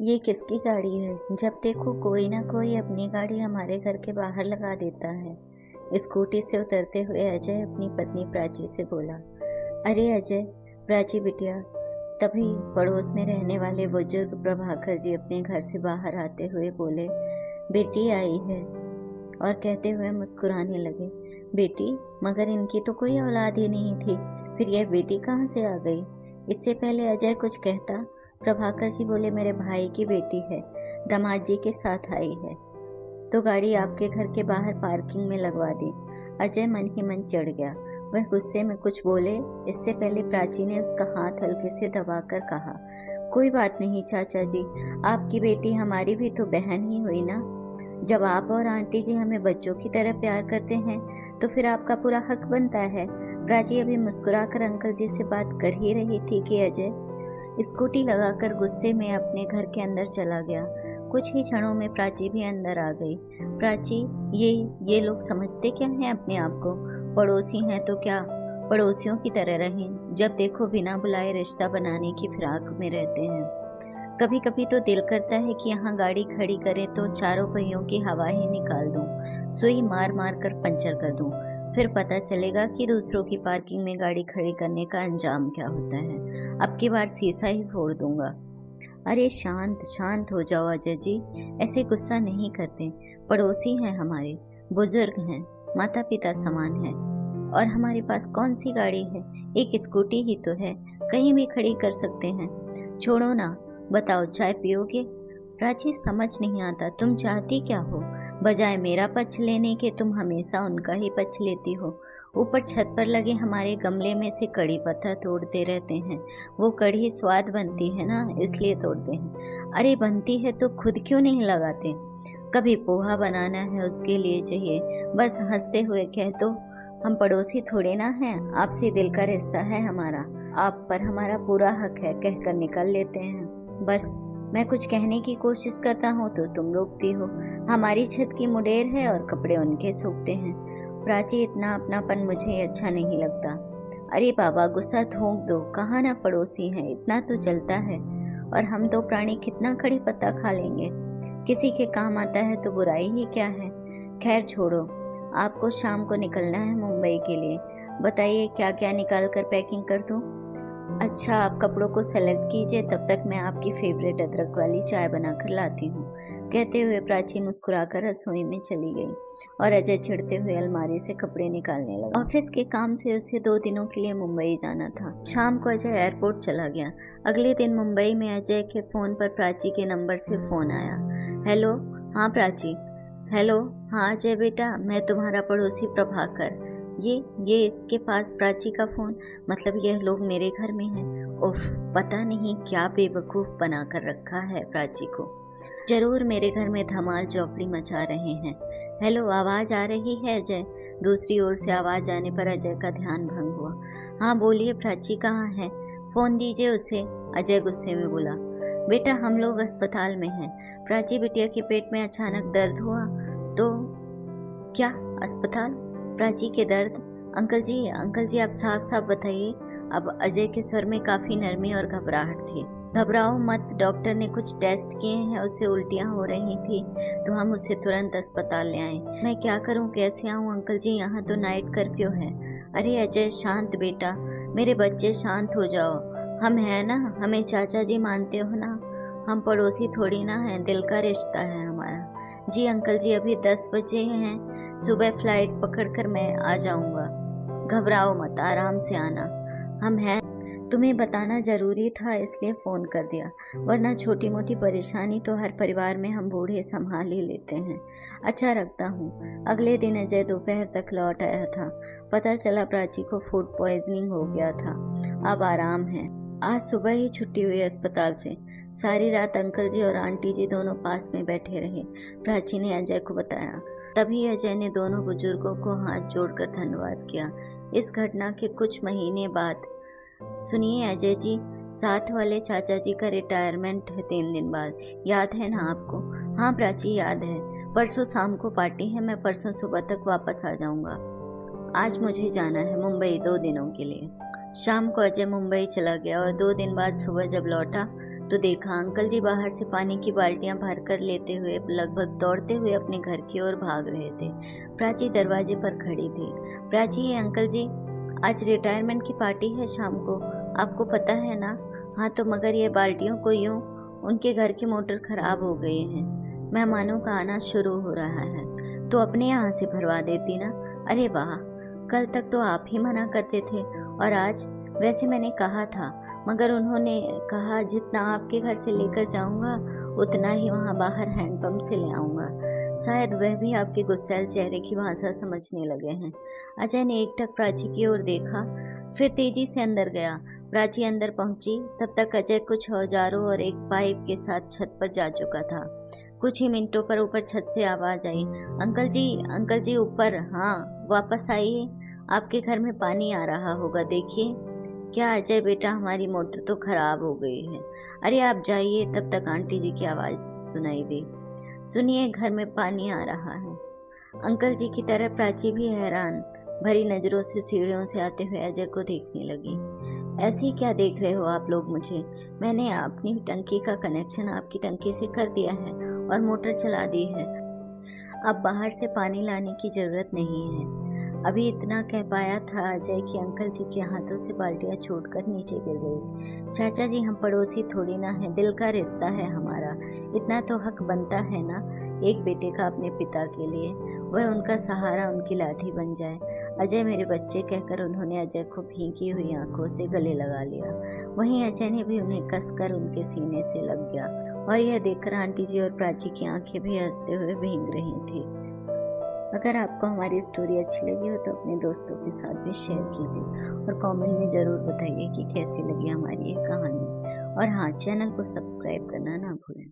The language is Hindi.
ये किसकी गाड़ी है? जब देखो कोई ना कोई अपनी गाड़ी हमारे घर के बाहर लगा देता है। स्कूटी से उतरते हुए अजय अपनी पत्नी प्राची से बोला, अरे अजय, प्राची बिटिया। तभी पड़ोस में रहने वाले बुजुर्ग प्रभाकर जी अपने घर से बाहर आते हुए बोले, बेटी आई है। और कहते हुए मुस्कुराने लगे, बेटी? मगर इनकी तो कोई औलाद ही नहीं थी, फिर यह बेटी कहाँ से आ गई? इससे पहले अजय कुछ कहता, प्रभाकर जी बोले, मेरे भाई की बेटी है, दामाद जी के साथ आई है, तो गाड़ी आपके घर के बाहर पार्किंग में लगवा दी। अजय मन ही मन चढ़ गया। वह गुस्से में कुछ बोले इससे पहले प्राची ने उसका हाथ हल्के से दबाकर कहा, कोई बात नहीं चाचा जी, आपकी बेटी हमारी भी तो बहन ही हुई ना। जब आप और आंटी जी हमें बच्चों की तरह प्यार करते हैं तो फिर आपका पूरा हक बनता है। प्राची अभी मुस्कुराकर अंकल जी से बात कर ही रही थी कि अजय स्कूटी लगाकर गुस्से में अपने घर के अंदर चला गया। कुछ ही क्षणों में प्राची भी अंदर आ गई। प्राची, ये लोग समझते क्या हैं अपने आप को? पड़ोसी हैं तो क्या पड़ोसियों की तरह रहें? जब देखो बिना बुलाए रिश्ता बनाने की फिराक में रहते हैं। कभी कभी तो दिल करता है कि यहाँ गाड़ी खड़ी करें तो चारों पहियों की हवा ही निकाल दूं, सुई मार मार कर पंचर कर दूं, फिर पता चलेगा कि दूसरों की पार्किंग में गाड़ी खड़ी करने का अंजाम क्या होता है। अब की बार शीशा ही फोड़ दूंगा। अरे शांत शांत हो जाओ अजय जी, ऐसे गुस्सा नहीं करते। पड़ोसी हैं हमारे, बुजुर्ग हैं, माता पिता समान हैं। और हमारे पास कौन सी गाड़ी है? एक स्कूटी ही तो है, कहीं भी खड़ी कर सकते हैं। छोड़ो ना, बताओ चाय पियोगे? प्राची, समझ नहीं आता तुम चाहती क्या हो? बजाय मेरा पक्ष लेने के तुम हमेशा उनका ही पक्ष लेती हो। ऊपर छत पर लगे हमारे गमले में से कड़ी पत्ता तोड़ते रहते हैं। वो कड़ी स्वाद बनती है ना, इसलिए तोड़ते हैं। अरे बनती है तो खुद क्यों नहीं लगाते? कभी पोहा बनाना है उसके लिए चाहिए, बस हंसते हुए कह दो। हम पड़ोसी थोड़े ना हैं, आपसे दिल का रिश्ता है हमारा, आप पर हमारा पूरा हक है, कहकर निकल लेते हैं। बस मैं कुछ कहने की कोशिश करता हूँ तो तुम रोकती हो। हमारी छत की मुडेर है और कपड़े उनके सूखते हैं। प्राची, इतना अपनापन मुझे अच्छा नहीं लगता। अरे बाबा, गुस्सा थूक दो, कहाँ ना पड़ोसी हैं, इतना तो चलता है। और हम दो प्राणी कितना खड़ी पत्ता खा लेंगे, किसी के काम आता है तो बुराई ही क्या है। खैर छोड़ो, आपको शाम को निकलना है मुंबई के लिए। बताइए क्या क्या निकाल कर पैकिंग कर दूं? अच्छा, आप कपड़ों को सेलेक्ट कीजिए, तब तक मैं आपकी फेवरेट अदरक वाली चाय बनाकर लाती हूँ। कहते हुए प्राची मुस्कुराकर रसोई में चली गई और अजय चिढ़ते हुए अलमारी से कपड़े निकालने लगा। ऑफिस के काम से उसे 2 दिनों के लिए मुंबई जाना था। शाम को अजय एयरपोर्ट चला गया। अगले दिन मुंबई में अजय के फोन पर प्राची के नंबर से फोन आया। हेलो, हाँ प्राची। हेलो, हाँ अजय बेटा, मैं तुम्हारा पड़ोसी प्रभाकर। ये इसके पास प्राची का फोन, मतलब यह लोग मेरे घर में हैं। उफ, पता नहीं क्या बेवकूफ बना कर रखा है प्राची को। जरूर मेरे घर में धमाल चौकड़ी मचा रहे हैं। हेलो, आवाज आ रही है अजय? दूसरी ओर से आवाज आने पर अजय का ध्यान भंग हुआ। हाँ बोलिए, प्राची कहाँ है? फोन दीजिए उसे, अजय गुस्से में बोला। बेटा, हम लोग अस्पताल में हैं। प्राची बिटिया के पेट में अचानक दर्द हुआ तो। क्या अस्पताल? प्राची के दर्द? अंकल जी आप साफ साफ बताइए। अब अजय के स्वर में काफी नरमी और घबराहट थी। घबराओ मत, डॉक्टर ने कुछ टेस्ट किए हैं, उसे उल्टियां हो रही थी तो हम उसे तुरंत अस्पताल ले आए। मैं क्या करूं, कैसे आऊं अंकल जी, यहाँ तो नाइट कर्फ्यू है। अरे अजय शांत बेटा, मेरे बच्चे शांत हो जाओ। हम हैं ना, हमें चाचा जी मानते हो ना? हम पड़ोसी थोड़ी ना हैं, दिल का रिश्ता है हमारा। जी अंकल जी, अभी 10 बजे हैं, सुबह फ्लाइट पकड़कर मैं आ जाऊंगा। घबराओ मत, आराम से आना। हम हैं, तुम्हें बताना जरूरी था इसलिए फोन कर दिया, वरना छोटी मोटी परेशानी तो हर परिवार में हम बूढ़े संभाल ही लेते हैं। अच्छा रखता हूँ। अगले दिन अजय दोपहर तक लौट आया था। पता चला प्राची को फूड पॉइजनिंग हो गया था, अब आराम है। आज सुबह ही छुट्टी हुई अस्पताल से। सारी रात अंकल जी और आंटी जी दोनों पास में बैठे रहे, प्राची ने अजय को बताया। तभी अजय ने दोनों बुजुर्गों को हाथ जोड़कर धन्यवाद किया। इस घटना के कुछ महीने बाद, सुनिए अजय जी, साथ वाले चाचा जी का रिटायरमेंट है 3 दिन बाद, याद है ना आपको? हाँ प्राची, याद है। परसों शाम को पार्टी है, मैं परसों सुबह तक वापस आ जाऊंगा। आज मुझे जाना है मुंबई 2 दिनों के लिए। शाम को अजय मुंबई चला गया और 2 दिन बाद सुबह जब लौटा तो देखा अंकल जी बाहर से पानी की बाल्टियां भर कर लेते हुए लगभग दौड़ते हुए अपने घर की ओर भाग रहे थे। प्राची दरवाजे पर खड़ी थी। प्राची, ये अंकल जी, आज रिटायरमेंट की पार्टी है शाम को, आपको पता है ना? हाँ, तो मगर ये बाल्टियों को यूं, उनके घर की मोटर खराब हो गई है, मेहमानों का आना शुरू हो रहा है, तो अपने यहाँ से भरवा देती ना। अरे वाह, कल तक तो आप ही मना करते थे और आज? वैसे मैंने कहा था, मगर उन्होंने कहा जितना आपके घर से लेकर जाऊंगा उतना ही वहाँ बाहर हैंडपंप से ले आऊंगा। शायद वह भी आपके गुस्सैल चेहरे की भाषा समझने लगे हैं। अजय ने एकटक प्राची की ओर देखा, फिर तेजी से अंदर गया। प्राची अंदर पहुंची तब तक अजय कुछ औजारों और एक पाइप के साथ छत पर जा चुका था। कुछ ही मिनटों पर ऊपर छत से आवाज आई, अंकल जी ऊपर। हाँ, वापस आइए, आपके घर में पानी आ रहा होगा, देखिए। क्या अजय बेटा, हमारी मोटर तो खराब हो गई है। अरे आप जाइए, तब तक आंटी जी की आवाज सुनाई दी, सुनिए, घर में पानी आ रहा है। अंकल जी की तरह प्राची भी हैरान भरी नजरों से सीढ़ियों से आते हुए अजय को देखने लगी। ऐसे ही क्या देख रहे हो आप लोग मुझे? मैंने अपनी टंकी का कनेक्शन आपकी टंकी से कर दिया है और मोटर चला दी है। अब बाहर से पानी लाने की जरूरत नहीं है। अभी इतना कह पाया था अजय कि अंकल जी के हाथों से बाल्टियां छूटकर नीचे गिर गई। चाचा जी, हम पड़ोसी थोड़ी ना है, दिल का रिश्ता है हमारा, इतना तो हक बनता है ना एक बेटे का अपने पिता के लिए, वह उनका सहारा, उनकी लाठी बन जाए। अजय मेरे बच्चे कहकर उन्होंने अजय को भीगी हुई आंखों से गले लगा लिया। वहीं अजय ने भी उन्हें कसकर उनके सीने से लग गया और यह देखकर आंटी जी और प्राची की आंखें भी हंसते हुए भीग रही थी। अगर आपको हमारी स्टोरी अच्छी लगी हो तो अपने दोस्तों के साथ भी शेयर कीजिए और कमेंट में ज़रूर बताइए कि कैसी लगी हमारी ये कहानी। और हाँ, चैनल को सब्सक्राइब करना ना भूलें।